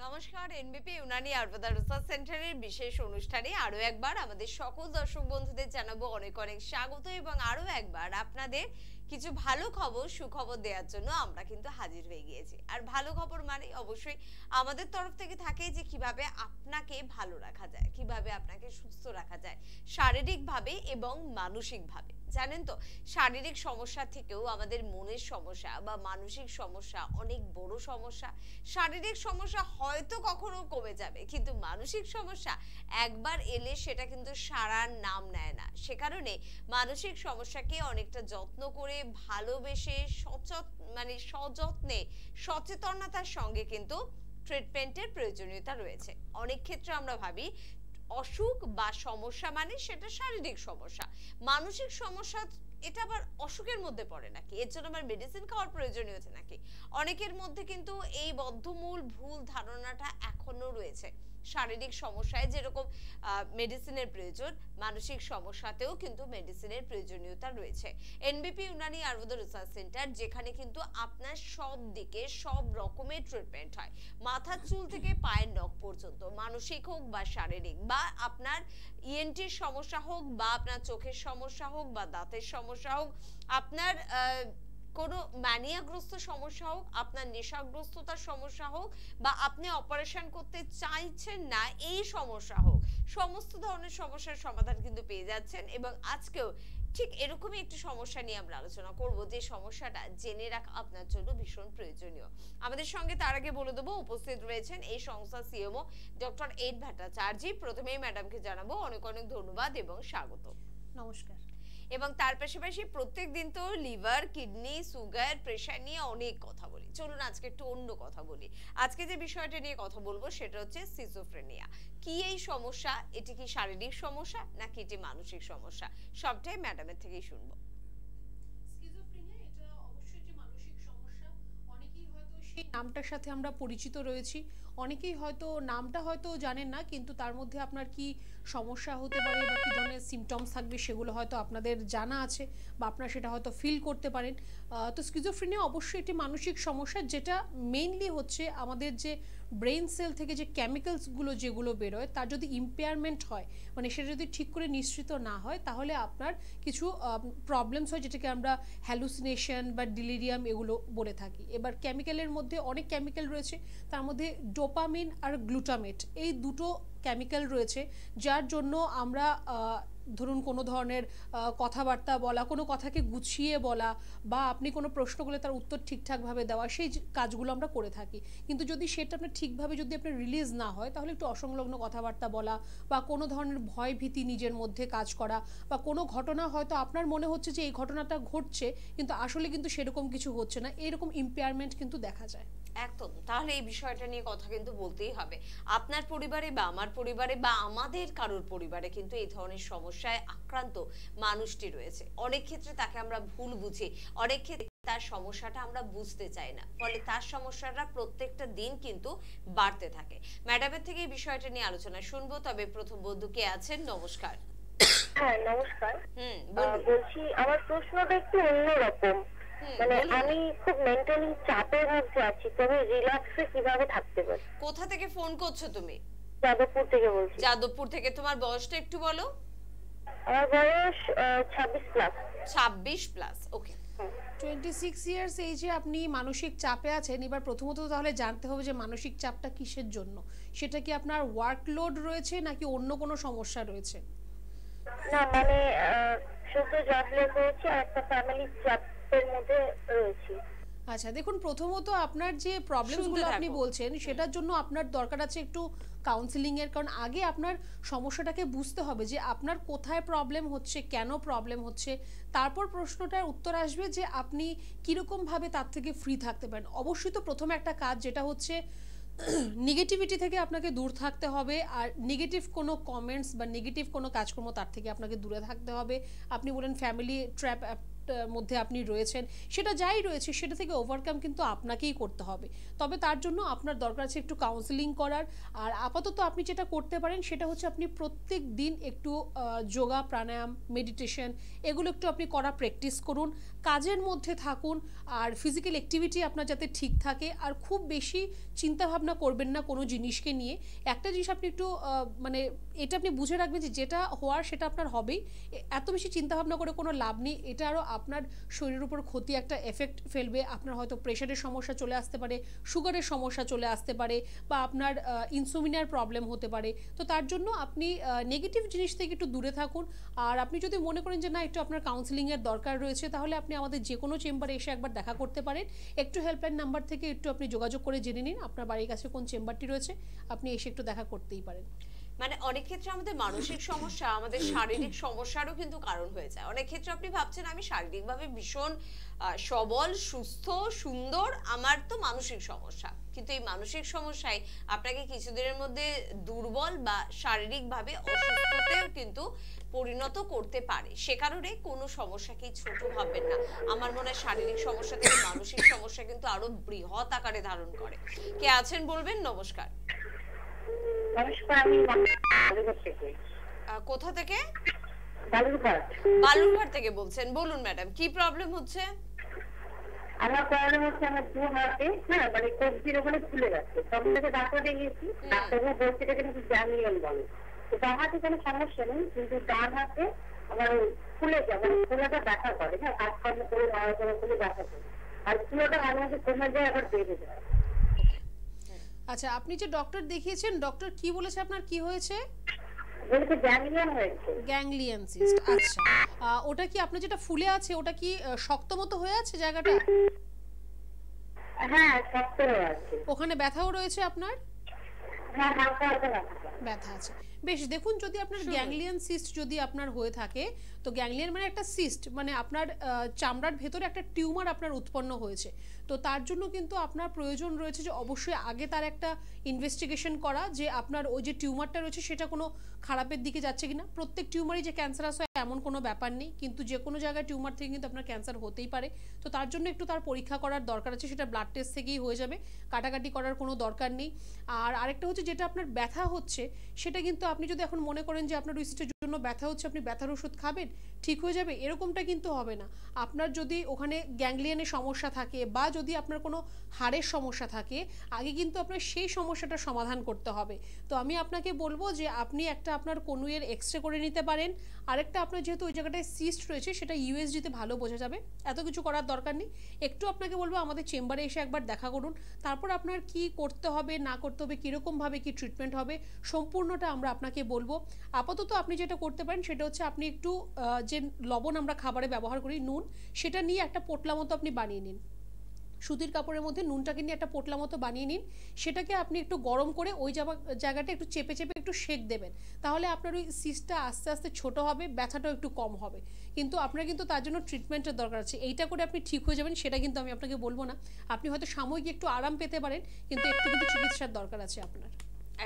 নমস্কার, এনবিপি ইউনানি আয়ুর্বেদা রিসার্চ সেন্টারের বিশেষ অনুষ্ঠানে আরো একবার আমাদের সকল দর্শক বন্ধুদের জানাবো অনেক অনেক স্বাগত এবং আরো একবার আপনাদের কিছু ভালো খবর সুখবর দেওয়ার জন্য আমরা কিন্তু হাজির হয়ে গিয়েছি। আর ভালো খবর মানে অবশ্যই আমাদের তরফ থেকে থাকে যে কিভাবে আপনাকে ভালো রাখা যায়, কিভাবে আপনাকে সুস্থ রাখা যায় শারীরিকভাবে এবং মানসিকভাবে। জানেন তো, শারীরিক সমস্যা থেকেও আমাদের মনের সমস্যা বা মানসিক সমস্যা অনেক বড় সমস্যা। শারীরিক সমস্যা হয়তো কখনো কমে যাবে, কিন্তু মানসিক সমস্যা একবার এলে সেটা কিন্তু সারার নাম নেয় না। সে কারণে মানসিক সমস্যাকে অনেকটা যত্ন করে ভালোবেসে সযত্নে সচেতনতার সঙ্গে কিন্তু ট্রিটমেন্টের প্রয়োজনীয়তা রয়েছে। অনেক ক্ষেত্রে আমরা ভাবি অসুখ বা সমস্যা মানে সেটা শারীরিক সমস্যা, মানসিক সমস্যা এটা আবার অসুখের মধ্যে পড়ে নাকি, এর জন্য আমার মেডিসিন খাওয়ার প্রয়োজনীয়তা নাকি। অনেকের মধ্যে কিন্তু এই বদ্ধমূল ভুল ধারণাটা এখনো রয়েছে। শারীরিক সমস্যায় যেরকম মেডিসিনের প্রয়োজন, মানসিক সমস্যাতেও কিন্তু মেডিসিনের প্রয়োজনীয়তা রয়েছে। এনবিপি ইউনানি আয়ুর্বেদা রিসার্চ সেন্টার, যেখানে কিন্তু আপনার সব দিকে সব রকমের ট্রিটমেন্ট হয়, মাথার চুল থেকে পায়ের নখ পর্যন্ত, মানসিক হোক বা শারীরিক, বা আপনার ইএনটির সমস্যা হোক বা আপনার চোখের সমস্যা হোক বা দাঁতের সমস্যা হোক, আপনার কোনো ম্যানিয়াগ্রস্ত সমস্যা হোক, আপনার নেশাগ্রস্ততার সমস্যা হোক, বা আপনি অপারেশন করতে চাইছেন না এই সমস্যা হোক, সমস্ত ধরনের সমস্যার সমাধান কিন্তু পেয়ে যাচ্ছেন। এবং আজকেও ঠিক এরকমই একটি সমস্যা নিয়ে আমরা আলোচনা করব, যে সমস্যাটা জেনে রাখা আপনার জন্য ভীষণ প্রয়োজনীয়। আমাদের সঙ্গে তার আগে বলে দেবো, উপস্থিত রয়েছেন এই সংস্থা সিএমও ডক্টর এড ভট্টাচার্য। প্রথমেই ম্যাডামকে জানাবো অনেক অনেক ধন্যবাদ এবং স্বাগত। নমস্কার। এবং তার পাশাপাশি প্রত্যেক দিন তো লিভার, কিডনি, সুগার, প্রেশার নিয়ে অনেক কথা বলি, চলুন আজকে একটু অন্য কথা বলি। আজকে যে বিষয়টা নিয়ে কথা বলবো সেটা হচ্ছে সিজোফ্রেনিয়া। কি এই সমস্যা? এটি কি শারীরিক সমস্যা নাকি এটি মানসিক সমস্যা? সবটাই ম্যাডামের থেকেই শুনবো। স্কিজোফ্রেনিয়া এটা অবশ্যই একটি মানসিক সমস্যা। অনেকেই হয়তো সেই নামটার সাথে আমরা পরিচিত রয়েছি, অনেকেই হয়তো নামটা হয়তো জানেন না, কিন্তু তার মধ্যে আপনার কি সমস্যা হতে পারে বা কী ধরনের সিমটমস থাকবে সেগুলো হয়তো আপনাদের জানা আছে বা আপনারা সেটা হয়তো ফিল করতে পারেন। তো স্কিজোফ্রেনিয়া অবশ্যই একটি মানসিক সমস্যা, যেটা মেইনলি হচ্ছে আমাদের যে ব্রেন সেল থেকে যে কেমিক্যালসগুলো যেগুলো বেরোয় তার যদি ইম্পেয়ারমেন্ট হয়, মানে সেটা যদি ঠিক করে নিঃসৃত না হয়, তাহলে আপনার কিছু প্রবলেমস হয়, যেটাকে আমরা হ্যালুসিনেশন বা ডিলিরিয়াম এগুলো বলে থাকি। এবার কেমিক্যালের মধ্যে অনেক কেমিক্যাল রয়েছে, তার মধ্যে ডোপামিন আর গ্লুটামেট এই দুটো কেমিক্যাল রয়েছে, যার জন্য আমরা ধরুন কোনো ধরনের কথাবার্তা বলা, কোনো কথাকে গুছিয়ে বলা, বা আপনি কোনো প্রশ্ন করলে তার উত্তর ঠিকঠাকভাবে দেওয়া, সেই কাজগুলো আমরা করে থাকি। কিন্তু যদি সেটা আপনার ঠিকভাবে যদি আপনার রিলিজ না হয়, তাহলে একটু অসংলগ্ন কথাবার্তা বলা বা কোনো ধরনের ভয় ভীতি নিজের মধ্যে কাজ করা, বা কোনো ঘটনা হয়তো আপনার মনে হচ্ছে যে এই ঘটনাটা ঘটছে কিন্তু আসলে কিন্তু সেরকম কিছু হচ্ছে না, এরকম ইম্পেয়ারমেন্ট কিন্তু দেখা যায়। একদম, তাহলে এই বিষয়টা নিয়ে কথা কিন্তু বলতেই হবে। আপনার পরিবারে বা আমার পরিবারে বা আমাদের কারোর পরিবারে কিন্তু এই ধরনের সমস্যায় আক্রান্ত মানুষটি রয়েছে। অনেক ক্ষেত্রে তাকে আমরা ভুল বুঝি, অনেক ক্ষেত্রে তার সমস্যাটা আমরা বুঝতে চাই না, ফলে তার সমস্যাটা প্রত্যেকটা দিন কিন্তু বাড়তে থাকে। ম্যাডামের থেকে এই বিষয়টা নিয়ে আলোচনা শুনবো, তবে প্রথম বন্ধু কে আছেন? নমস্কার। হ্যাঁ নমস্কার। বলছি আমার প্রশ্নটা একটু অন্যরকম। মানে আমি খুব মেন্টালি চাপের মধ্যে আছি, তবে রিল্যাক্সে কিভাবে থাকতে পারি? কোথা থেকে ফোন করছো তুমি? যাদবপুর থেকে বলছি। যাদবপুর থেকে। তোমার বয়সটা একটু বলো। আমার বয়স 26 প্লাস। 26 প্লাস, ওকে। 26 ইয়ার্স এজে আপনি মানসিক চাপে আছেন। এবার প্রথমত তাহলে জানতে হবে যে মানসিক চাপটা কিসের জন্য। সেটা কি আপনার ওয়ার্কলোড রয়েছে নাকি অন্য কোনো সমস্যা রয়েছে? না মানে শুধু জব লেস হয়েছে আর একটা ফ্যামিলি চাপের মধ্যে রয়েছে। আচ্ছা দেখুন, প্রথমত আপনার যে প্রবলেমসগুলো আপনি বলছেন সেটার জন্য আপনার দরকার আছে একটু কাউন্সিলিং এর, কারণ আগে আপনার সমস্যাটাকে বুঝতে হবে যে আপনার কোথায় প্রবলেম হচ্ছে, কেন প্রবলেম হচ্ছে, তারপর প্রশ্নটার উত্তর আসবে যে আপনি কীরকমভাবে তার থেকে ফ্রি থাকতে পারেন। অবশ্যই তো প্রথমে একটা কাজ, যেটা হচ্ছে নেগেটিভিটি থেকে আপনাকে দূর থাকতে হবে, আর নেগেটিভ কোনো কমেন্টস বা নেগেটিভ কোনো কাজকর্ম তার থেকে আপনাকে দূরে থাকতে হবে। আপনি বলেন ফ্যামিলি ট্র্যাপ মধ্যে আপনি রয়েছেন, সেটা যাই রয়েছে সেটা থেকে ওভারকাম কিন্তু আপনাকেই করতে হবে। তবে তার জন্য আপনার দরকার আছে একটু কাউন্সেলিং করার। আর আপাতত আপনি যেটা করতে পারেন সেটা হচ্ছে আপনি প্রত্যেক দিন একটু যোগা, প্রাণায়াম, মেডিটেশন এগুলো একটু আপনি করা প্র্যাকটিস করুন। কাজের মধ্যে থাকুন, আর ফিজিক্যাল অ্যাক্টিভিটি আপনার যাতে ঠিক থাকে, আর খুব বেশি চিন্তাভাবনা করবেন না কোনো জিনিসকে নিয়ে। একটা জিনিস আপনি একটু মানে এটা আপনি বুঝে রাখবেন যে যেটা হওয়ার সেটা আপনার হবেই। এত বেশি চিন্তাভাবনা করে কোনো লাভ নেই, এটা আরও আপনার শরীরের উপর ক্ষতি একটা এফেক্ট ফেলবে। আপনার হয়তো প্রেশারের সমস্যা চলে আসতে পারে, সুগারের সমস্যা চলে আসতে পারে, বা আপনার ইনসুমিনার প্রবলেম হতে পারে। তো তার জন্য আপনি নেগেটিভ জিনিস থেকে একটু দূরে থাকুন। আর আপনি যদি মনে করেন যে না একটু আপনার কাউন্সেলিংয়ের দরকার রয়েছে, তাহলে আপনি আমাদের যে কোনো চেম্বারে এসে একবার দেখা করতে পারেন। একটু হেল্পলাইন নাম্বার থেকে একটু আপনি যোগাযোগ করে জেনে নিন আপনার বাড়ির কাছে কোন চেম্বারটি রয়েছে, আপনি এসে একটু দেখা করতেই পারেন। মানে অনেক ক্ষেত্রে আমাদের মানসিক সমস্যা আমাদের শারীরিক সমস্যারও কিন্তু কারণ হয়ে যায়। অনেক ক্ষেত্রে আপনি ভাবছেন আমি শারীরিকভাবে ভীষণ সবল, সুস্থ, সুন্দর, আমার তো মানসিক সমস্যা, কিন্তু এই মানসিক সমস্যায় আপনাকে কিছুদিনের মধ্যে দুর্বল বা শারীরিকভাবে অসুস্থতেও কিন্তু পরিণত করতে পারে। সে কারণে কোনো সমস্যাকেই ছোট ভাববেন না। আমার মনে হয় শারীরিক সমস্যা থেকে মানসিক সমস্যা কিন্তু আরো বৃহৎ আকারে ধারণ করে। কে আছেন বলবেন? নমস্কার। নমস্কার, আমি বালুরঘাট থেকে। কোথা থেকে? বালুরঘাট। বালুরঘাট থেকে বলছেন, বলুন ম্যাডাম কি প্রবলেম হচ্ছে? আমার প্রবলেম হচ্ছে আমার দু হাতে মানে কবজির ওখানে ফুলে গেছে। তখন থেকে ডাক্তার দেখিয়েছি, ডাক্তারবাবু বলছে এটা কিন্তু গ্যাংলিয়ন বলে। তো ডান হাতে কোনো সমস্যা নেই, কিন্তু ডান হাতে আমার ফুলে যায়, মানে ফুলেটা ব্যথা করে, কাজকর্ম করে নড়াচড়া করে ব্যথা করে, আর ফুলেটা মাঝে মাঝে কমে যায় আবার বেড়ে যায়। আচ্ছা, আপনি যে ডক্টর দেখিয়েছেন, ডক্টর কি বলেছে আপনার কি হয়েছে? বলছে গ্যাংলিয়ন হয়েছে। Ganglion cyst. আচ্ছা, ওটা কি আপনার যেটা ফুলে আছে ওটা কি শক্ত মতো হয়ে আছে জায়গাটা? হ্যাঁ, শক্ত হয়ে আছে। ওখানে ব্যথাও রয়েছে আপনার? হ্যাঁ, হালকা হালকা ব্যথা আছে। বেশ, দেখুন যদি আপনার গ্যাংলিয়ন সিস্ট যদি আপনার হয়ে থাকে, তো গ্যাংলিয়ন মানে একটা সিস্ট, মানে আপনার চামড়ার ভেতরে একটা টিউমার আপনার উৎপন্ন হয়েছে। তো তার জন্য কিন্তু আপনার প্রয়োজন রয়েছে যে অবশ্যই আগে তার একটা ইনভেস্টিগেশন করা, যে আপনার ওই যে টিউমারটা রয়েছে সেটা কোনো খারাপের দিকে যাচ্ছে কিনা। প্রত্যেক টিউমারই যে ক্যান্সারাস হয় এমন কোনো ব্যাপার নেই, কিন্তু যে কোনো জায়গায় টিউমার থেকে কিন্তু আপনার ক্যান্সার হতেই পারে। তো তার জন্য একটু তার পরীক্ষা করার দরকার আছে, সেটা ব্লাড টেস্ট থেকেই হয়ে যাবে, কাটাকাটি করার কোনো দরকার নেই। আর আরেকটা হচ্ছে যেটা আপনার ব্যথা হচ্ছে, সেটা কিন্তু আপনি যদি এখন মনে করেন যে আপনার সিস্টের জন্য ব্যথা হচ্ছে, আপনি ব্যথার ওষুধ খাবেন ঠিক হয়ে যাবে, এরকমটা কিন্তু হবে না। আপনার যদি ওখানে গ্যাংলিয়নের সমস্যা থাকে, বা যদি আপনার কোনো হাড়ের সমস্যা থাকে, আগে কিন্তু আপনার সেই সমস্যাটা সমাধান করতে হবে। তো আমি আপনাকে বলবো যে আপনি একটা আপনার কনুইয়ের এক্সরে করে নিতে পারেন। আরেকটা আপনার যেহেতু ওই জায়গাটায় সিস্ট রয়েছে সেটা ইউএসজিতে ভালো বোঝা যাবে, এত কিছু করার দরকার নেই। একটু আপনাকে বলবো আমাদের চেম্বারে এসে একবার দেখা করুন, তারপর আপনার কি করতে হবে না করতে হবে, কীরকমভাবে কি ট্রিটমেন্ট হবে সম্পূর্ণটা আমরা আপনাকে বলবো। আপাতত আপনি যেটা করতে পারেন সেটা হচ্ছে আপনি একটু যে লবণ আমরা খাবারে ব্যবহার করি, নুন, সেটা নিয়ে একটা পোটলা মতো আপনি বানিয়ে নিন। সুতির কাপড়ের মধ্যে নুনটাকে নিয়ে একটা পোটলা মতো বানিয়ে নিন, সেটাকে আপনি একটু গরম করে ওই জায়গাটা একটু চেপে চেপে একটু সেঁক দেবেন। তাহলে আপনার ওই সিস্টটা আস্তে আস্তে ছোট হবে, ব্যথাটাও একটু কম হবে। কিন্তু আপনার কিন্তু তার জন্য ট্রিটমেন্টের দরকার আছে। এইটা করে আপনি ঠিক হয়ে যাবেন সেটা কিন্তু আমি আপনাকে বলবো না। আপনি হয়তো সাময়িক একটু আরাম পেতে পারেন, কিন্তু একটু কিন্তু চিকিৎসার দরকার আছে আপনার।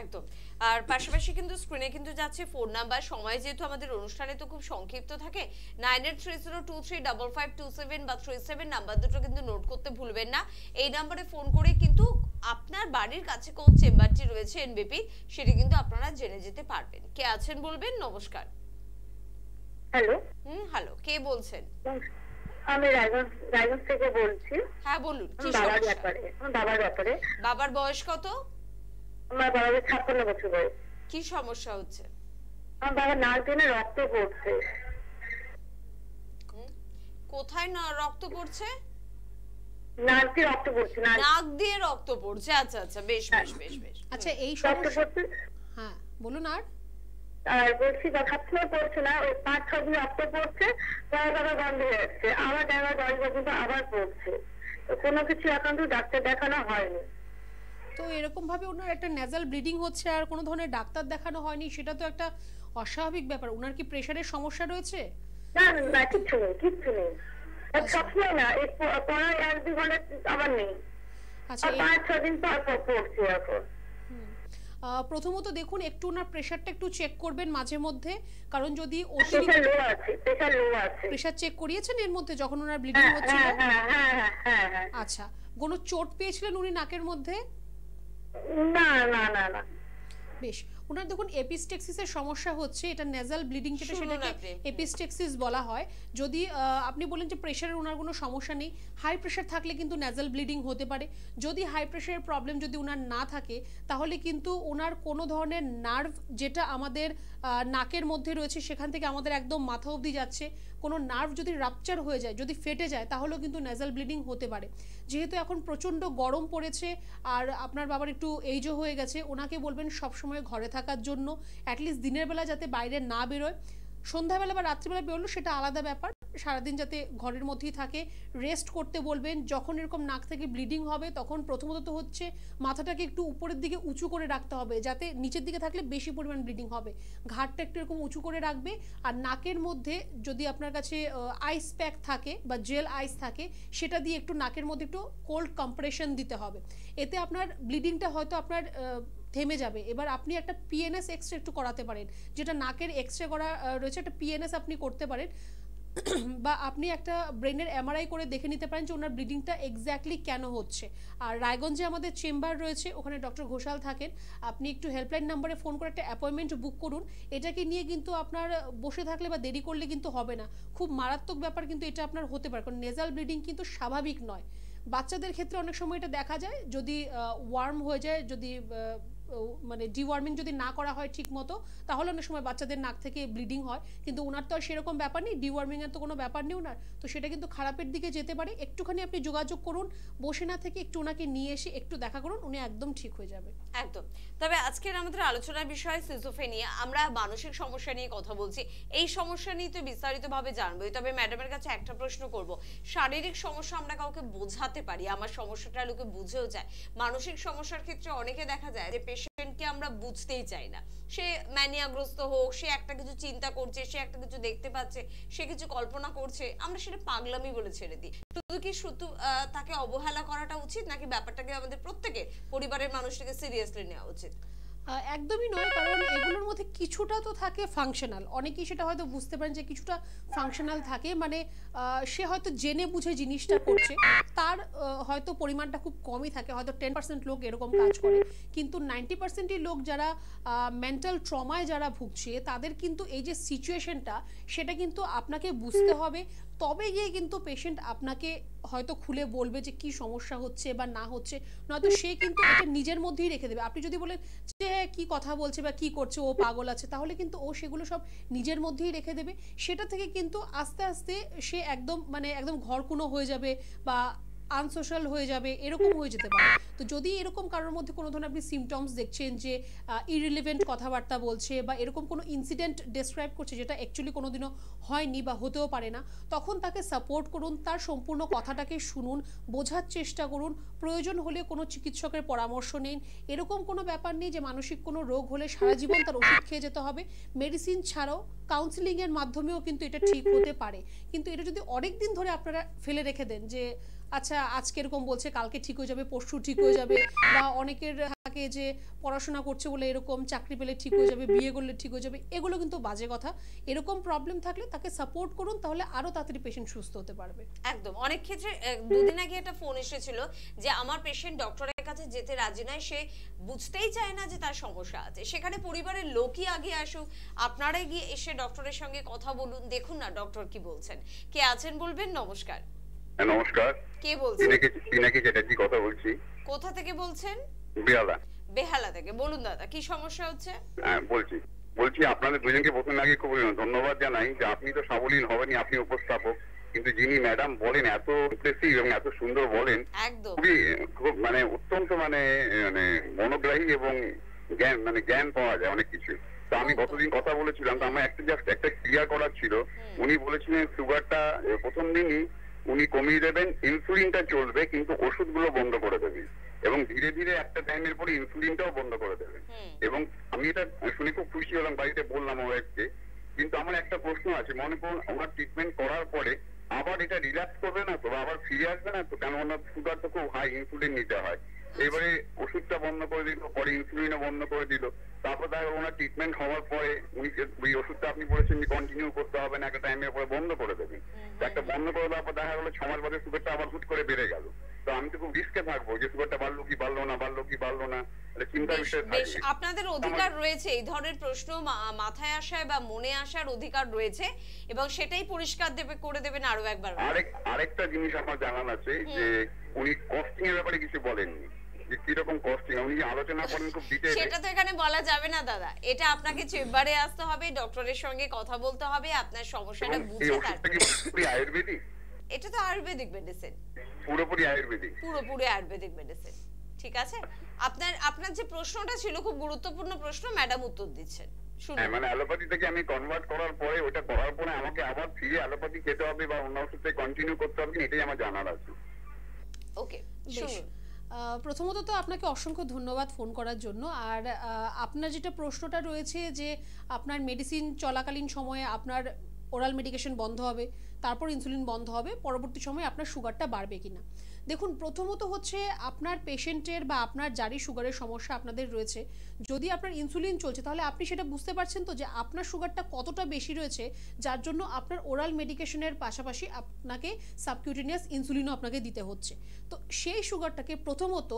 একদম। আর পাশাপাশি কিন্তু স্ক্রিনে কিন্তু যাচ্ছে ফোন নাম্বার। সময় যেহেতু আমাদের অনুষ্ঠানে তো খুব সংক্ষিপ্ত থাকে, 9830235527 বা 37 নাম্বার দুটো কিন্তু নোট করতে ভুলবেন না। এই নাম্বারে ফোন করে কিন্তু আপনার বাড়ির কাছে কোন চেম্বারটি রয়েছে এনবিপি সেটা কিন্তু আপনারা জেনে যেতে পারবেন। কে আছেন বলবেন? নমস্কার। হ্যালো। হ্যালো, কে বলছেন? আমি রায়গঞ্জ থেকে বলছি। হ্যাঁ বলুন, কি বাবার সমস্যা? ব্যাপারে। বাবার বয়স কত? আমার বাবার 56 বছর বয়স। কি সমস্যা হচ্ছে? আমার বাবার নাক দিয়ে রক্ত পড়ছে। কোথায় না রক্ত পড়ছে? নাক দিয়ে রক্ত পড়ছে। নাক দিয়ে রক্ত পড়ছে। আচ্ছা আচ্ছা, বেশ বেশ বেশ বেশ। আচ্ছা, এই সমস্যা, হ্যাঁ বলুন। আর বলছি সবসময় পড়ছে না, ওই 5-6 দিন রক্ত পড়ছে, তারপর বন্ধ হয়ে যাচ্ছে, আবার দেখা 10 বছর আবার পড়ছে। তো কোনো কিছু এখন তো ডাক্তার দেখানো হয়নি। তো এরকম ভাবে ওনার একটা নেজাল ব্লিডিং হচ্ছে আর কোনো ধরনের ডাক্তার দেখানো হয়নি, সেটা তো একটা অস্বাভাবিক ব্যাপার। ওনার কি প্রেসারের সমস্যা রয়েছে? না না, কিচ্ছু নেই। সবসময় না, এই পড়ার 1-2 ঘন্টা আবার নেই। আচ্ছা, 5-6 দিন পর পড়ছে এখন। প্রথমত দেখুন একটু ওনার প্রেশারটা একটু চেক করবেন মাঝে মধ্যে, কারণ যদি প্রেশার লো আছে, প্রেশার লো আছে। প্রেশার চেক করিয়েছেন এর মধ্যে যখন ওনার ব্লিডিং হচ্ছিল? হ্যাঁ। আচ্ছা, কোনো চোট পেয়েছিলেন উনি নাকের মধ্যে? না না না না। বেশ, ওনার দেখুন এপিস্টেক্সিসের সমস্যা হচ্ছে, এটা নেজাল ব্লিডিং যেটা সেটাকে এপিস্টেক্সিস বলা হয়। যদি আপনি বলেন যে প্রেশারের ওনার কোনো সমস্যা নেই, হাই প্রেশার থাকলে কিন্তু নেজাল ব্লিডিং হতে পারে। যদি হাই প্রেশারের প্রবলেম যদি ওনার না থাকে তাহলে কিন্তু ওনার কোনো ধরনের নার্ভ যেটা আমাদের নাকের মধ্যে রয়েছে সেখান থেকে আমাদের একদম মাথা অবধি যাচ্ছে, কোনো নার্ভ যদি রাপচার হয়ে যায়, যদি ফেটে যায়, তাহলেও কিন্তু নেজাল ব্লিডিং হতে পারে। যেহেতু এখন প্রচণ্ড গরম পড়েছে আর আপনার বাবার একটু এইজও হয়ে গেছে, ওনাকে বলবেন সবসময় ঘরে থাকার জন্য, অ্যাটলিস্ট দিনের বেলা যাতে বাইরে না বেরোয়। সন্ধ্যাবেলা বা রাত্রিবেলা বেরোলো সেটা আলাদা ব্যাপার, সারাদিন যাতে ঘরের মধ্যেই থাকে। রেস্ট করতে বলবেন। যখন এরকম নাক থেকে ব্লিডিং হবে তখন প্রথমত হচ্ছে মাথাটাকে একটু উপরের দিকে উঁচু করে রাখতে হবে, যাতে নিচের দিকে থাকলে বেশি পরিমাণ ব্লিডিং হবে। ঘাড়টা একটু এরকম উঁচু করে রাখবে। আর নাকের মধ্যে যদি আপনার কাছে আইস প্যাক থাকে বা জেল আইস থাকে, সেটা দিয়ে একটু নাকের মধ্যে একটু কোল্ড কম্প্রেশন দিতে হবে। এতে আপনার ব্লিডিংটা হয়তো আপনার থেমে যাবে। এবার আপনি একটা পিএনএস এক্সরে একটু করাতে পারেন, যেটা নাকের এক্সরে করা রয়েছে, একটা পিএনএস আপনি করতে পারেন। বা আপনি একটা ব্রেনের এমআরআই করে দেখে নিতে পারেন যে ওনার ব্লিডিংটা এক্স্যাক্টলি কেন হচ্ছে। আর রায়গঞ্জে আমাদের চেম্বার রয়েছে, ওখানে ডক্টর ঘোষাল থাকেন। আপনি একটু হেল্পলাইন নাম্বারে ফোন করে একটা অ্যাপয়েন্টমেন্ট বুক করুন। এটাকে নিয়ে কিন্তু আপনার বসে থাকলে বা দেরি করলে কিন্তু হবে না। খুব মারাত্মক ব্যাপার কিন্তু এটা আপনার হতে পারে, কারণ নেজাল ব্লিডিং কিন্তু স্বাভাবিক নয়। বাচ্চাদের ক্ষেত্রে অনেক সময় এটা দেখা যায়, যদি ওয়ার্ম হয়ে যায়, যদি মানে ডিওয়ার্মিং যদি না করা হয় ঠিক মতো, তাহলে অনেক সময় বাচ্চাদের নাক থেকে ব্লিডিং হয়। কিন্তু ওনার তো আর সেরকম ব্যাপার নেই, ডিওয়ার্মিং এর তো কোনো ব্যাপার নেই ওনার, তো সেটা কিন্তু খারাপের দিকে যেতে পারে। একটুখানি আপনি যোগাযোগ করুন, বসে না থেকে একটু ওনাকে নিয়ে এসে একটু দেখা করুন, উনি একদম ঠিক হয়ে যাবে। একদম। তবে আজকের আমাদের আলোচনার বিষয় সিজোফ্রেনিয়া। আমরা মানসিক সমস্যা নিয়ে কথা বলছি, এই সমস্যা নিয়ে তো বিস্তারিতভাবে জানবোই। তবে ম্যাডামের কাছে একটা প্রশ্ন করব, শারীরিক সমস্যা আমরা কাউকে বোঝাতে পারি, আমার সমস্যাটা লোকে বুঝেও যায়। মানসিক সমস্যার ক্ষেত্রে অনেকে দেখা যায় যে পেশেন্টকে আমরা বুঝতেই চাই না, সে ম্যানিয়াগ্রস্ত হোক, সে একটা কিছু চিন্তা করছে, সে একটা কিছু দেখতে পাচ্ছে, সে কিছু কল্পনা করছে, আমরা সেটা পাগলামি বলে ছেড়ে দিই। শুধু তাকে অবহেলা করাটা উচিত, নাকি ব্যাপারটাকে আমাদের প্রত্যেকের পরিবারের মানুষটাকে সিরিয়াসলি নেওয়া উচিত? একদমই নয়, কারণ এগুলোর মধ্যে কিছুটা তো থাকে ফাংশনাল। অনেকেই সেটা হয়তো বুঝতে পারেন যে কিছুটা ফাংশনাল থাকে, মানে সে হয়তো জেনে বুঝে জিনিসটা করছে, তার হয়তো পরিমাণটা খুব কমই থাকে, হয়তো 10% লোক এরকম কাজ করে। কিন্তু 90%ই লোক যারা মেন্টাল ট্রমায় যারা ভুগছে, তাদের কিন্তু এই যে সিচুয়েশনটা, সেটা কিন্তু আপনাকে বুঝতে হবে। তবে গিয়ে কিন্তু পেশেন্ট আপনাকে হয়তো খুলে বলবে যে কি সমস্যা হচ্ছে বা না হচ্ছে, নয়তো সে কিন্তু এটা নিজের মধ্যেই রেখে দেবে। আপনি যদি বলেন যে কি কথা বলছে বা কি করছে, ও পাগল আছে, তাহলে কিন্তু ও সেগুলো সব নিজের মধ্যেই রেখে দেবে। সেটা থেকে কিন্তু আস্তে আস্তে সে একদম মানে একদম ঘরকুনো হয়ে যাবে বা আনসোশ্যাল হয়ে যাবে, এরকম হয়ে যেতে পারে। তো যদি এরকম কারোর মধ্যে কোনো ধরনের আপনি সিমটমস দেখছেন যে ইরিলিভেন্ট কথাবার্তা বলছে বা এরকম কোনো ইনসিডেন্ট ডেসক্রাইব করছে যেটা অ্যাকচুয়ালি কোনোদিনও হয়নি বা হতেও পারে না, তখন তাকে সাপোর্ট করুন, তার সম্পূর্ণ কথাটাকে শুনুন, বোঝার চেষ্টা করুন। প্রয়োজন হলে কোনো চিকিৎসকের পরামর্শ নিন। এরকম কোনো ব্যাপার নেই যে মানসিক কোনো রোগ হলে সারা জীবন তার ওষুধ খেয়ে যেতে হবে। মেডিসিন ছাড়াও কাউন্সিলিংয়ের মাধ্যমেও কিন্তু এটা ঠিক হতে পারে। কিন্তু এটা যদি অনেক দিন ধরে আপনারা ফেলে রেখে দেন যে আচ্ছা আজকে এরকম বলছে, কালকে ঠিক হয়ে যাবে, পরশু ঠিক হয়ে যাবে, বা অনেকের থাকে যে পড়াশোনা করছে বলে এরকম, চাকরি পেলে ঠিক হয়ে যাবে, বিয়ে করলে ঠিক হয়ে যাবে, এগুলো কিন্তু বাজে কথা। এরকম প্রবলেম থাকলে তাকে সাপোর্ট করুন, তাহলে আরো তাড়াতাড়ি পেশেন্ট সুস্থ হতে পারবে। একদম। অনেক ক্ষেত্রে দুদিন আগে একটা ফোন এসেছিল যে আমার পেশেন্ট ডক্টরের কাছে যেতে রাজি নয়, সে বুঝতেই চায় না যে তার সমস্যা আছে। সেখানে পরিবারের লোকই আগে আসুক, আপনারাই গিয়ে এসে ডক্টরের সঙ্গে কথা বলুন, দেখুন না ডক্টর কি বলছেন। কে আছেন বলবেন? নমস্কার। নমস্কার। কে বলছেন? পিনাকি চ্যাটার্জি কথা বলছি। কোথা থেকে বলছেন? বেহালা। বেহালা থেকে। বলুন দাদা, কি সমস্যা হচ্ছে? হ্যাঁ বলছি আপনাদের দুজনকে প্রথমে আগে খুব ধন্যবাদ জানাই যে আপনি তো সাবলীল হবেনই, আপনি উপস্থাপক, কিন্তু যিনি ম্যাডাম বলেন এত ইমপ্রেসিভ এবং এত সুন্দর বলেন, একদম খুব মানে অত্যন্ত মানে মনোগ্রাহী এবং জ্ঞান পাওয়া যায় অনেক কিছু। তো আমি গতদিন কথা বলেছিলাম, তো আমার একটা ক্লিয়ার করার ছিল। উনি বলেছিলেন সুগারটা প্রথম দিনই উনি কমিয়ে দেবেন, ইনসুলিনটা চলবে কিন্তু ওষুধগুলো বন্ধ করে দেবেন, এবং ধীরে ধীরে একটা টাইমের পরে ইনসুলিনটাও বন্ধ করে দেবেন। এবং আমি এটা শুনে খুব খুশি হলাম, বাড়িতে বললাম ওয়াইফকে। কিন্তু আমার একটা প্রশ্ন আছে, মনে করুন ওনার ট্রিটমেন্ট করার পরে আবার এটা রিল্যাক্স করবে না তো, আবার ফিরে আসবে না তো? কেন ওনার সুগার তো খুব হাই, ইনসুলিন নিতে হয়। এবারে ওষুধটা বন্ধ করে দিল, পরে ইনসুলিনও বন্ধ করে দিল। তারপর দেখা গেল ওনার ট্রিটমেন্ট হওয়ার পরে উনি ওই ওষুধটা আপনি বলেছেন যে কন্টিনিউ করতে হবে না, একটা টাইমের পরে বন্ধ করে দেবেন। একটা বন্ধ করে দেওয়ার পর দেখা গেলো 6 মাস বাদে সুগারটা আবার হুট করে বেড়ে গেল। তো আমি তো খুব রিস্কে থাকবো যে সুগারটা বাড়লো কি বাড়লো না, বাড়লো কি বাড়লো না, চিন্তার বিষয় বেশ, থাকবে। আপনাদের অধিকার রয়েছে এই ধরনের প্রশ্ন মাথায় আসায় বা মনে আসার অধিকার রয়েছে, এবং সেটাই পরিষ্কার করে দেবেন আরো একবার। আরেকটা জিনিস আমার জানার আছে যে উনি কস্টিং এর ব্যাপারে কিছু বলেননি, যে কিরকম কস্টিং উনি আলোচনা করেন খুব ডিটেইলে। সেটা তো এখানে বলা যাবে না দাদা, এটা আপনাকে চেম্বারে আসতে হবে, ডক্টরের সঙ্গে কথা বলতে হবে, আপনার সমস্যাটা বুঝে তারপর। পুরোপুরি আয়ুর্বেদিক? এটা তো আয়ুর্বেদিক মেডিসিন, পুরোপুরি আয়ুর্বেদিক, পুরোপুরি আয়ুর্বেদিক মেডিসিন। ঠিক আছে, আপনার যে প্রশ্নটা ছিল খুব গুরুত্বপূর্ণ প্রশ্ন, ম্যাডাম উত্তর দিচ্ছেন, শুনুন। মানে অ্যালোপ্যাথি থেকে আমি কনভার্ট করার পরে, ওটা করার পরে আমাকে আবার ফিরে অ্যালোপ্যাথি খেতে হবে বা অন্য ওষুধে কন্টিনিউ করতে হবে, এটাই আমার জানার আছে। ওকে, বেশ। শুনুন। প্রথমত তো আপনাকে অসংখ্য ধন্যবাদ ফোন করার জন্য। আর আপনার যেটা প্রশ্নটা রয়েছে যে আপনার মেডিসিন চলাকালীন সময়ে আপনার ওরাল মেডিকেশন বন্ধ হবে, তারপর ইনসুলিন বন্ধ হবে, পরবর্তী সময়ে আপনার সুগারটা বাড়বে কিনা। দেখুন, প্রথমত হচ্ছে আপনার পেশেন্টের বা আপনার যারই সুগারের সমস্যা আপনাদের রয়েছে, যদি আপনার ইনসুলিন চলছে তাহলে আপনি সেটা বুঝতে পারছেন তো যে আপনার সুগারটা কতটা বেশি রয়েছে, যার জন্য আপনার ওরাল মেডিকেশনের পাশাপাশি আপনাকে সাবকিউটেনিয়াস ইনসুলিনও আপনাকে দিতে হচ্ছে। তো সেই সুগারটাকে প্রথমত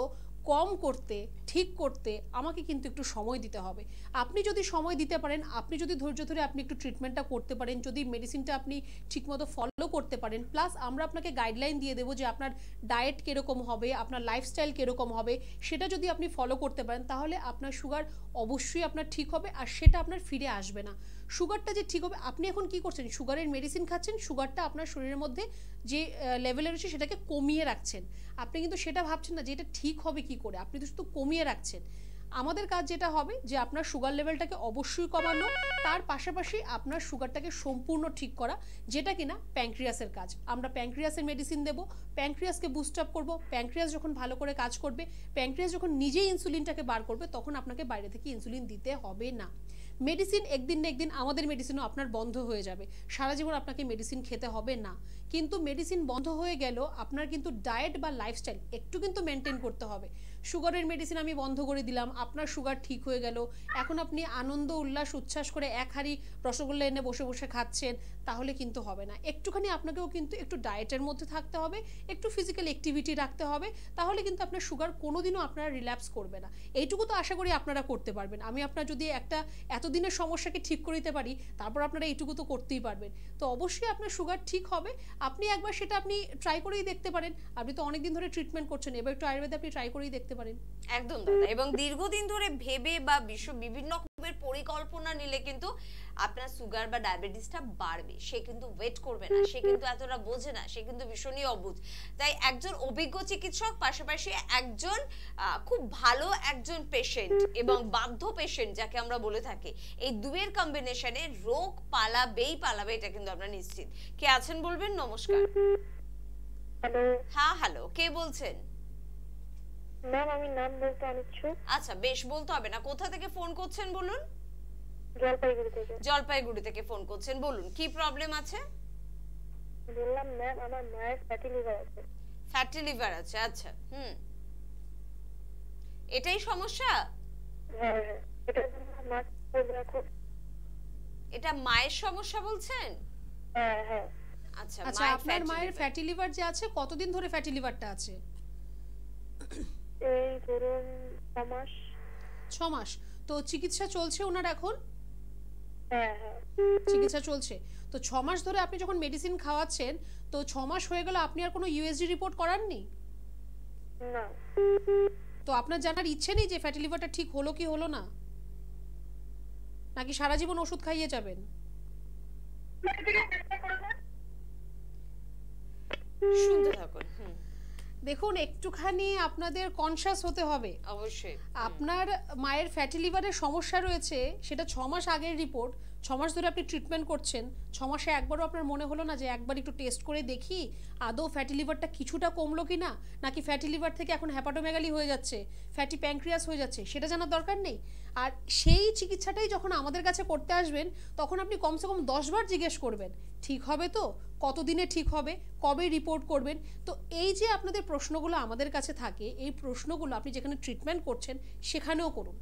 কম করতে, ঠিক করতে আমাকে কিন্তু একটু সময় দিতে হবে। আপনি যদি সময় দিতে পারেন, আপনি যদি ধৈর্য ধরে আপনি একটু ট্রিটমেন্টটা করতে পারেন, যদি মেডিসিনটা আপনি ঠিকমতো ফলো করতে পারেন, প্লাস আমরা আপনাকে গাইডলাইন দিয়ে দেবো যে আপনার ডায়েট কীরকম হবে, আপনার লাইফস্টাইল কীরকম হবে, সেটা যদি আপনি ফলো করতে পারেন তাহলে আপনার সুগার অবশ্যই আপনার ঠিক হবে, আর সেটা আপনার ফিরে আসবে না। সুগারটা যে ঠিক হবে, আপনি এখন কি করছেন, সুগারের মেডিসিন খাচ্ছেন, সুগারটা আপনার শরীরের মধ্যে যে লেভেলে রয়েছে সেটাকে কমিয়ে রাখছেন। আপনি কিন্তু সেটা ভাবছেন না যে এটা ঠিক হবে কি করে, আপনি তো শুধু কমিয়ে রাখছেন। আমাদের কাজ যেটা হবে যে আপনার সুগার লেভেলটাকে অবশ্যই কমানো, তার পাশাপাশি আপনার সুগারটাকে সম্পূর্ণ ঠিক করা, যেটা কিনা প্যানক্রিয়াসের কাজ। আমরা প্যানক্রিয়াসের মেডিসিন দেবো, প্যানক্রিয়াসকে বুস্ট আপ করবো। প্যানক্রিয়াস যখন ভালো করে কাজ করবে, প্যানক্রিয়াস যখন নিজেই ইনসুলিনটাকে বার করবে, তখন আপনাকে বাইরে থেকে ইনসুলিন দিতে হবে না। মেডিসিন একদিন না একদিন আমাদের মেডিসিনও আপনার বন্ধ হয়ে যাবে, সারা জীবন আপনাকে মেডিসিন খেতে হবে না। কিন্তু মেডিসিন বন্ধ হয়ে গেল, আপনার কিন্তু ডায়েট বা লাইফস্টাইল একটু কিন্তু মেনটেন করতে হবে। সুগারের মেডিসিন আমি বন্ধ করে দিলাম, আপনার সুগার ঠিক হয়ে গেল, এখন আপনি আনন্দ উল্লাস উচ্ছ্বাস করে এক হাঁড়ি রসগোল্লা এনে বসে বসে খাচ্ছেন, তাহলে কিন্তু হবে না। একটুখানি আপনাকেও কিন্তু একটু ডায়েটের মধ্যে থাকতে হবে, একটু ফিজিক্যাল অ্যাক্টিভিটি রাখতে হবে, তাহলে কিন্তু আপনার সুগার কোনোদিনও আপনারা রিল্যাপস করবে না। এইটুকু তো আশা করি আপনারা করতে পারবেন। আমি আপনার যদি একটা এতদিনের সমস্যাকে ঠিক করে দিতে পারি, তারপর আপনারা এইটুকু তো করতেই পারবেন। তো অবশ্যই আপনার সুগার ঠিক হবে। আপনি একবার সেটা আপনি ট্রাই করেই দেখতে পারেন। আপনি তো অনেকদিন ধরে ট্রিটমেন্ট করছেন, এবার একটু আয়ুর্বেদে আপনি ট্রাই করেই দেখতে পারেন। একদম দাদা, এবং দীর্ঘদিন ধরে ভেবে বা বিভিন্ন রকমের পরিকল্পনা নিলে কিন্তু আপনার সুগার বা ডায়াবেটিসটা বাড়বে। সে কিন্তু ওয়েট করবে না, সে কিন্তু এতটা বোঝে না, সে কিন্তু ভীষণই অবুঝ। তাই একজন অভিজ্ঞ চিকিৎসক পাশাপাশি একজন খুব ভালো একজন পেশেন্ট এবং বাধ্য পেশেন্ট যাকে আমরা বলে থাকি, এই দুয়ের কম্বিনেশনে রোগ পালাবেই পালাবে, এটা কিন্তু আমরা নিশ্চিত। কে আছেন বলবেন? নমস্কার। হ্যালো। হ্যাঁ, হ্যালো, কে বলছেন? ম্যাম, আমি নাম বলতে অনিচ্ছুক। আচ্ছা, বেশ, বলতে হবে না। কোথা থেকে ফোন করছেন বলুন? জলপাইগুড়ি থেকে। জলপাইগুড়ি থেকে ফোন করছেন, বলুন কি প্রবলেম আছে? বললাম ম্যাম, আমার মায়ের ফ্যাটি লিভার আছে। ফ্যাটি লিভার আছে, আচ্ছা। এটাই সমস্যা? হ্যাঁ হ্যাঁ, এটা মা বলে রাখো। এটা মায়ের সমস্যা বলছেন? হ্যাঁ হ্যাঁ। আচ্ছা, আচ্ছা, আপনার মায়ের ফ্যাটি লিভার যে আছে, কতদিন ধরে ফ্যাটি লিভারটা আছে? এই ধরুন 6 মাস। 6 মাস। তো চিকিৎসা চলছে ওনার এখন? হ্যাঁ হ্যাঁ, চিকিৎসা চলছে। তো 6 মাস ধরে আপনি যখন মেডিসিন খাওয়াচ্ছেন, তো 6 মাস হয়ে গেল, আপনি আর কোনো ইউএসজি রিপোর্ট করাননি? না। তো আপনার জানার ইচ্ছে নেই যে ফ্যাটি লিভারটা ঠিক হলো কি হলো না, নাকি সারা জীবন ওষুধ খাইয়ে যাবেন? শুনতে থাকুন। দেখুন, একটুখানি আপনাদের কনসিয়াস হতে হবে। অবশ্যই। আপনার মায়ের ফ্যাটি লিভারের সমস্যা রয়েছে, সেটা 6 মাস আগের রিপোর্ট। 6 মাস ধরে আপনি ট্রিটমেন্ট করছেন, 6 মাসে একবারও আপনার মনে হলো না যে একবার একটু টেস্ট করে দেখি আদৌ ফ্যাটি লিভারটা কিছুটা কমলো কি না, নাকি ফ্যাটি লিভার থেকে এখন হ্যাপাটোমেগালি হয়ে যাচ্ছে, ফ্যাটি প্যানক্রিয়াস হয়ে যাচ্ছে, সেটা জানার দরকার নেই? আর সেই চিকিৎসাটাই যখন আমাদের কাছে করতে আসবেন, তখন আপনি কমসে কম 10 বার জিজ্ঞেস করবেন ঠিক হবে তো? কতদিনে ঠিক হবে? কবে রিপোর্ট করবেন? তো এই যে আপনাদের প্রশ্নগুলো আমাদের কাছে থাকে, এই প্রশ্নগুলো আপনি যেখানে ট্রিটমেন্ট করছেন সেখানেও করুন।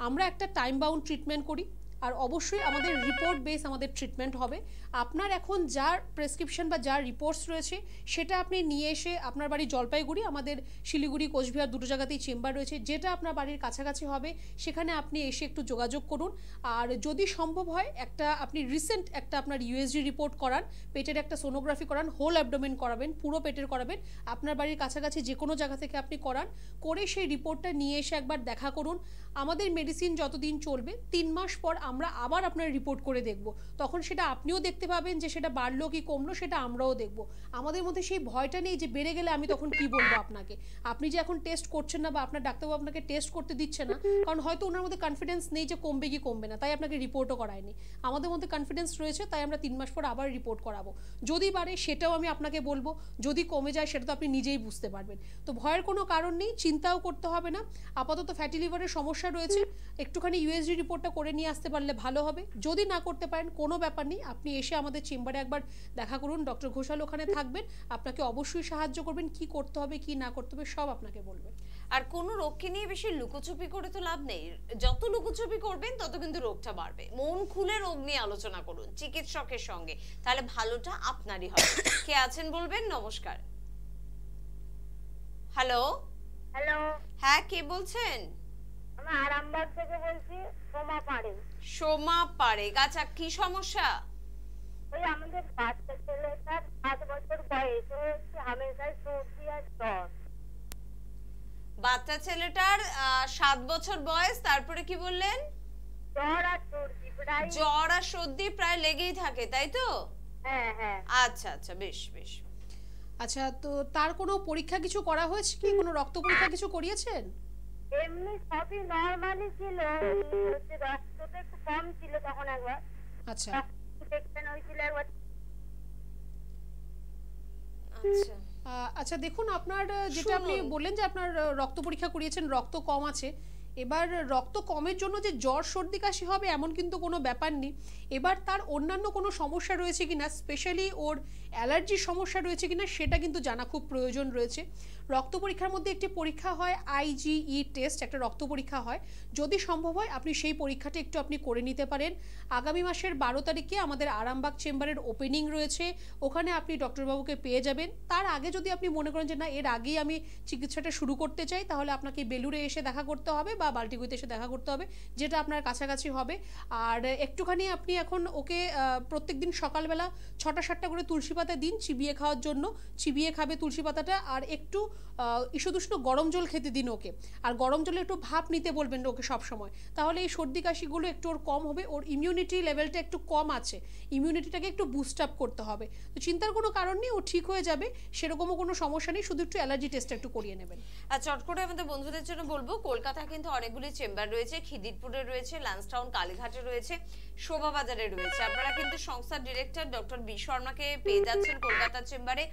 আমরা একটা টাইম বাউন্ড ট্রিটমেন্ট করি, আর অবশ্যই আমাদের রিপোর্ট বেস আমাদের ট্রিটমেন্ট হবে। আপনার এখন যার প্রেসক্রিপশন বা যার রিপোর্টস রয়েছে সেটা আপনি নিয়ে এসে, আপনার বাড়ি জলপাইগুড়ি, আমাদের শিলিগুড়ি কোচবিহার দুটো জায়গাতেই চেম্বার রয়েছে, যেটা আপনার বাড়ির কাছাকাছি হবে সেখানে আপনি এসে একটু যোগাযোগ করুন। আর যদি সম্ভব হয় একটা আপনি রিসেন্ট একটা আপনার ইউএসজি রিপোর্ট করান, পেটের একটা সোনোগ্রাফি করান, হোল অ্যাবডোমেন করাবেন, পুরো পেটের করাবেন, আপনার বাড়ির কাছাকাছি যে কোনো জায়গা থেকে আপনি করান, করে সেই রিপোর্টটা নিয়ে এসে একবার দেখা করুন। আমাদের মেডিসিন যতদিন চলবে 3 মাস পর আমরা আবার আপনার রিপোর্ট করে দেখব, তখন সেটা আপনিও দেখতে পাবেন যে সেটা বাড়লো কি কমলো, সেটা আমরাও দেখব। আমাদের মধ্যে সেই ভয়টা নেই যে বেড়ে গেলে আমি তখন কি বলবো আপনাকে। আপনি যে এখন টেস্ট করছেন না বা আপনার ডাক্তারবাবু আপনাকে টেস্ট করতে দিচ্ছে না, কারণ হয়তো ওনার মধ্যে কনফিডেন্স নেই যে কমবে কি কমবে না, তাই আপনাকে রিপোর্টও করায়নি। আমাদের মধ্যে কনফিডেন্স রয়েছে, তাই আমরা 3 মাস পর আবার রিপোর্ট করাবো। যদি বাড়ে সেটাও আমি আপনাকে বলবো, যদি কমে যায় সেটা তো আপনি নিজেই বুঝতে পারবেন। তো ভয়ের কোনো কারণ নেই, চিন্তাও করতে হবে না। আপাতত ফ্যাটি লিভারের সমস্যা রয়েছে, একটুখানি ইউএসজি রিপোর্টটা করে নিয়ে আসতে পারলে ভালো হবে। যদি না করতে পারেন কোনো ব্যাপার নেই, আপনি এসে আমাদের চেম্বারে একবার দেখা করুন, ডক্টর ঘোষাল ওখানে থাকবেন, আপনাকে অবশ্যই সাহায্য করবেন, কি করতে হবে কি না করতে হবে সব আপনাকে বলবেন। আর কোনো রোগকে নিয়ে বেশি লুকোচুপি করে তো লাভ নেই, যত লুকোচুপি করবেন তত কিন্তু রোগটা বাড়বে। মন খুলে রোগ নিয়ে আলোচনা করুন চিকিৎসকের সঙ্গে, তাহলে ভালোটা আপনারই হবে। কে আছেন বলবেন? নমস্কার। হ্যালো। হ্যালো, হ্যাঁ, কে বলছেন? আমি আরামবাগ থেকে বলছি, সোমা পাড়ে। সোমা পারেক। আচ্ছা, কি সমস্যা? ওই আমাদের বাচ্চা ছেলেটার 7 বছর বয়স, হচ্ছে হামেশাই সর্দি আর জ্বর। বাচ্চা ছেলেটার 7 বছর বয়স, তারপরে কি বললেন? জ্বর আর সর্দি প্রায়। জ্বর আর সর্দি প্রায় লেগেই থাকে, তাই তো? হ্যাঁ হ্যাঁ। আচ্ছা আচ্ছা, বেশ বেশ। আচ্ছা, তো তার কোনো পরীক্ষা কিছু করা হয়েছে কি? কোনো রক্ত পরীক্ষা কিছু করিয়েছেন? এমনি সবই নরমালি ছিল, হচ্ছে রক্তটা একটু কম ছিল তখন একবার। আচ্ছা ইনফেকশন হয়েছিল একবার। আচ্ছা, আচ্ছা, দেখুন আপনার যেটা আপনি শুনুন। বললেন যে আপনার রক্ত পরীক্ষা করিয়েছেন, রক্ত কম আছে। এবার রক্ত কমের জন্য যে জ্বর সর্দি কাশি হবে এমন কিন্তু কোনো ব্যাপার নেই। এবার তার অন্যান্য কোনো সমস্যা রয়েছে কিনা, স্পেশালি ওর অ্যালার্জির সমস্যা রয়েছে কিনা সেটা কিন্তু জানা খুব প্রয়োজন রয়েছে। রক্ত পরীক্ষার মধ্যে একটি পরীক্ষা হয় IgE টেস্ট, একটা রক্ত পরীক্ষা হয়। যদি সম্ভব হয় আপনি সেই পরীক্ষাটা একটু আপনি করে নিতে পারেন। আগামী মাসের 12 তারিখে আমাদের আরামবাগ চেম্বারের ওপেনিং রয়েছে, ওখানে আপনি ডক্টরবাবুকে পেয়ে যাবেন। তার আগে যদি আপনি মনে করেন যে না, এর আগেই আমি চিকিৎসাটা শুরু করতে চাই, তাহলে আপনাকে বেলুড়ে এসে দেখা করতে হবে বা বাল্টিগুড়িতে এসে দেখা করতে হবে, যেটা আপনার কাছাকাছি হবে। আর একটুখানি আপনি এখন ওকে প্রত্যেকদিন সকালবেলা 6টা-7টা করে তুলসী পাতা দিন চিবিয়ে খাওয়ার জন্য, চিবিয়ে খাবে তুলসী পাতাটা। আর একটু ঈষদুষ্ণ গরম জল খেতে দিন ওকে, আর গরম জলে একটু ভাপ নিতে বলবেন ওকে সব সময়, তাহলে এই সর্দি কাশিগুলো একটু ওর কম হবে। ওর ইমিউনিটি লেভেলটা একটু কম আছে, ইমিউনিটিটাকে একটু বুস্ট আপ করতে হবে। তো চিন্তার কোনো কারণ নেই, ও ঠিক হয়ে যাবে, সেরকমও কোনো সমস্যা নেই, শুধু একটু অ্যালার্জি টেস্টটা একটু করিয়ে নেবেন। আর চট করে আমাদের বন্ধুদের জন্য বলবো, কলকাতা কিন্তু অনেকগুলি চেম্বার রয়েছে, খিদিরপুরে রয়েছে, লান্সটাউন কালীঘাটে রয়েছে, শোভাবাজারে রয়েছে। আপনারা কিন্তু সংস্থার ডিরেক্টর ডক্টর বি শর্মাকে পেয়ে যাচ্ছেন কলকাতার চেম্বারে,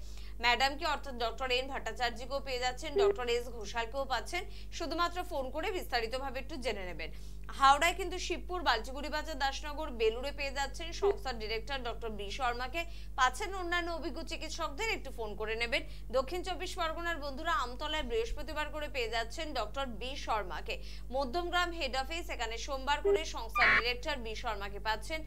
ম্যাডামকে অর্থাৎ ডক্টর এন ভট্টাচার্যকেও পেয়ে যাচ্ছেন, ডক্টর এস ঘোষালকেও পাচ্ছেন। শুধুমাত্র ফোন করে বিস্তারিতভাবে একটু জেনে নেবেন। হাওড়ায় কিন্তু শিবপুর, বালচিগুড়ি বাজার, দাসনগর, বেলুড়ে পেয়ে যাচ্ছেন সংস্থার ডিরেক্টর ডক্টর বি শর্মাকে, পাচ্ছেন অন্যান্য অভিজ্ঞ চিকিৎসকদের, একটু ফোন করে নেবেন। দক্ষিণ 24 পরগনার বন্ধুরা আমতলায় বৃহস্পতিবার করে পেয়ে যাচ্ছেন ডক্টর বি শর্মাকে। মধ্যমগ্রাম হেড অফিস, এখানে সোমবার করে সংস্থার ডিরেক্টর বি শর্মাকে পাচ্ছেন,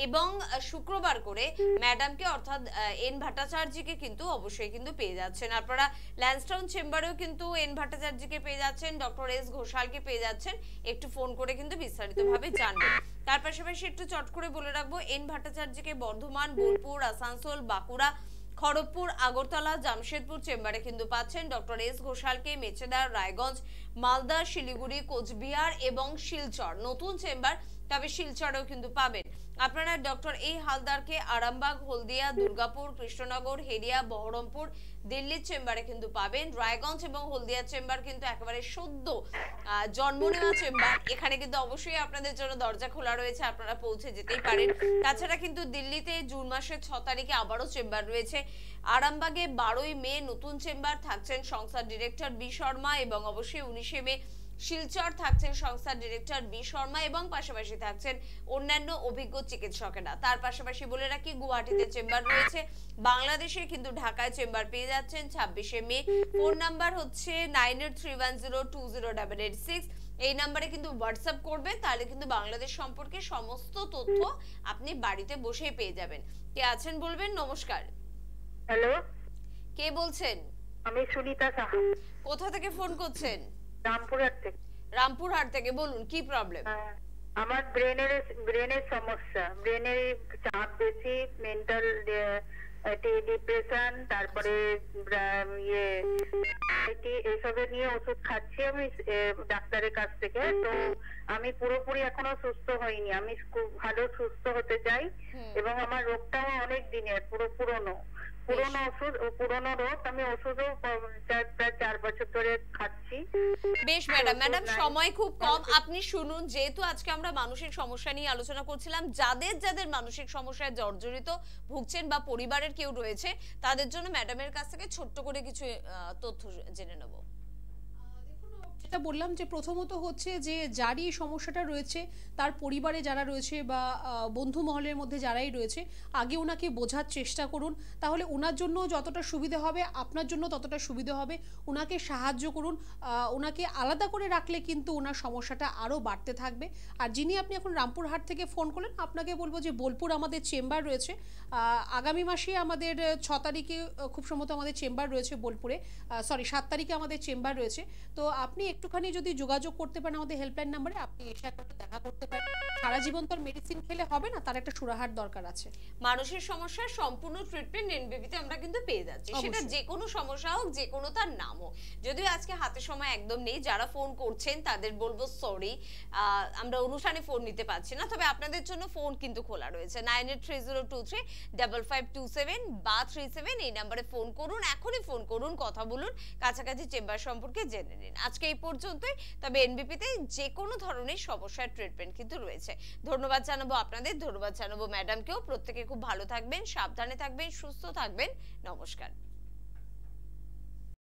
এবং শুক্রবার করে ম্যাডামকে অর্থাৎ এন ভট্টাচার্যকে কিন্তু অবশ্যই কিন্তু পেয়ে যাচ্ছেন। আপনারা ল্যান্সটাউন চেম্বারেও কিন্তু এন ভট্টাচার্যকে পেয়ে যাচ্ছেন, ডক্টর এস ঘোষালকে পেয়ে যাচ্ছেন, একটু ফোন করে কিন্তু বিস্তারিতভাবে জানবেন। তার পাশাপাশি একটু চট করে বলে রাখবো, এন ভট্টাচার্যকে বর্ধমান, বোলপুর, আসানসোল, বাঁকুড়া, খড়গপুর, আগরতলা, জামশেদপুর চেম্বারে কিন্তু পাচ্ছেন। ডক্টর এস ঘোষালকে মেচেদা, রায়গঞ্জ, মালদা, শিলিগুড়ি, কোচবিহার এবং শিলচর নতুন চেম্বার, তবে শিলচরেও কিন্তু পাবেন। আপনারা ডক্টর এ হালদারকে আরামবাগ, হলদিয়া, দুর্গাপুর, কৃষ্ণনগর, হেরিয়া, বহরমপুর, দিল্লির চেম্বারে কিন্তু পাবেন। রায়গঞ্জ এবং হলদিয়া চেম্বার কিন্তু একেবারে সদ্য জন্ম নেওয়া চেম্বার, এখানে কিন্তু অবশ্যই আপনাদের জন্য দরজা খোলা রয়েছে, আপনারা পৌঁছে যেতেই পারেন। তাছাড়া কিন্তু দিল্লিতে জুন মাসের 6 তারিখে আবারও চেম্বার রয়েছে। আরামবাগে 12ই মে নতুন চেম্বার, থাকছেন সংস্থার ডিরেক্টর বি শর্মা, এবং অবশ্যই 19শে মে শিলচর থাকছেন সংস্থার ডিরেক্টর বি শর্মা এবং পাশাপাশি থাকছেন অন্যান্য অভিজ্ঞ চিকিৎসকেরা। তার পাশাপাশি বলে রাখি গুয়াহাটিতে চেম্বার রয়েছে, বাংলাদেশে কিন্তু ঢাকায় চেম্বার পেয়ে যাচ্ছেন 26শে মে। ফোন নাম্বার হচ্ছে 9831020886। এই নাম্বারে কিন্তু হোয়াটসঅ্যাপ করবে, তাহলে কিন্তু বাংলাদেশ সম্পর্কে সমস্ত তথ্য আপনি বাড়িতে বসেই পেয়ে যাবেন। কে আছেন বলবেন? নমস্কার। হ্যালো, কে বলছেন? আমি সুনিতা সাহা, কোথা থেকে ফোন করছেন? রামপুরহাট থেকে। রামপুরহাট থেকে, বলুন কি প্রবলেম? আমার ব্রেনের সমস্যা, ব্রেনের চাপ বেশি, মেন্টাল ডিপ্রেশন, তারপরে এসবের নিয়ে ওষুধ খাচ্ছি আমি ডাক্তারের কাছ থেকে। তো আমি পুরোপুরি এখনো সুস্থ হইনি, আমি খুব ভালো সুস্থ হতে চাই এবং আমার রোগটাও অনেক দিনের, পুরোনো ওষুধ, পুরোনো রোগ। আমি ওষুধও প্রায় 4 বছর ধরে খাচ্ছি। বেশ ম্যাডাম, সময় খুব কম, আপনি শুনুন। যেহেতু আজকে আমরা মানসিক সমস্যা নিয়ে আলোচনা করছিলাম, যাদের মানসিক সমস্যায় জর্জরিত ভুগছেন বা পরিবারের কেউ রয়েছে, তাদের জন্য ম্যাডামের কাছ থেকে ছোট্ট করে কিছু তথ্য জেনে নেব। যেটা বললাম যে প্রথমত হচ্ছে যে যারই এই সমস্যাটা রয়েছে তার পরিবারে যারা রয়েছে বা বন্ধু মহলের মধ্যে যারাই রয়েছে, আগে ওনাকে বোঝার চেষ্টা করুন, তাহলে ওনার জন্য যতটা সুবিধা হবে আপনার জন্য ততটা সুবিধা হবে। ওনাকে সাহায্য করুন, ওনাকে আলাদা করে রাখলে কিন্তু ওনার সমস্যাটা আরও বাড়তে থাকবে। আর যিনি আপনি এখন রামপুরহাট থেকে ফোন করলেন, আপনাকে বলবো যে বোলপুর আমাদের চেম্বার রয়েছে, আগামী মাসে আমাদের 6 তারিখে খুব সম্ভবত আমাদের চেম্বার রয়েছে বোলপুরে, 7 তারিখে আমাদের চেম্বার রয়েছে। তো আপনি একটুখানি যদি যোগাযোগ করতে পারেন আমাদের হেল্পলাইন নাম্বারে, আপনি এসে একবার দেখা করতে পারেন। সারা জীবন তো মেডিসিন খেলে হবে না, তার একটা সুরাহার দরকার আছে। মানসিক সমস্যার সম্পূর্ণ ট্রিটমেন্ট এনবিপিতে আমরা কিন্তু পেয়ে যাচ্ছি, সেটা যে কোনো সমস্যা হোক, যে কোনো তার নাম হোক। যদিও আজকে হাতে সময় একদম নেই, যারা ফোন করছেন তাদের বলবো সরি, আমরা অনুষ্ঠানে ফোন নিতে পারছি না, তবে আপনাদের জন্য ফোন কিন্তু খোলা রয়েছে 9830235527 বা 37। এই নাম্বারে ফোন করুন, এখনই ফোন করুন, কথা বলুন, কাছাকাছি চেম্বার সম্পর্কে জেনে নিন। আজকে এই পর্যন্তই, তবে এনবিপিতে যে কোনো ধরনের সমস্যার ট্রিটমেন্ট কিন্তু রয়েছে। ধন্যবাদ জানাবো আপনাদের, ধন্যবাদ জানাবো ম্যাডামকেও। প্রত্যেকে খুব ভালো থাকবেন, সাবধানে থাকবেন, সুস্থ থাকবেন। নমস্কার।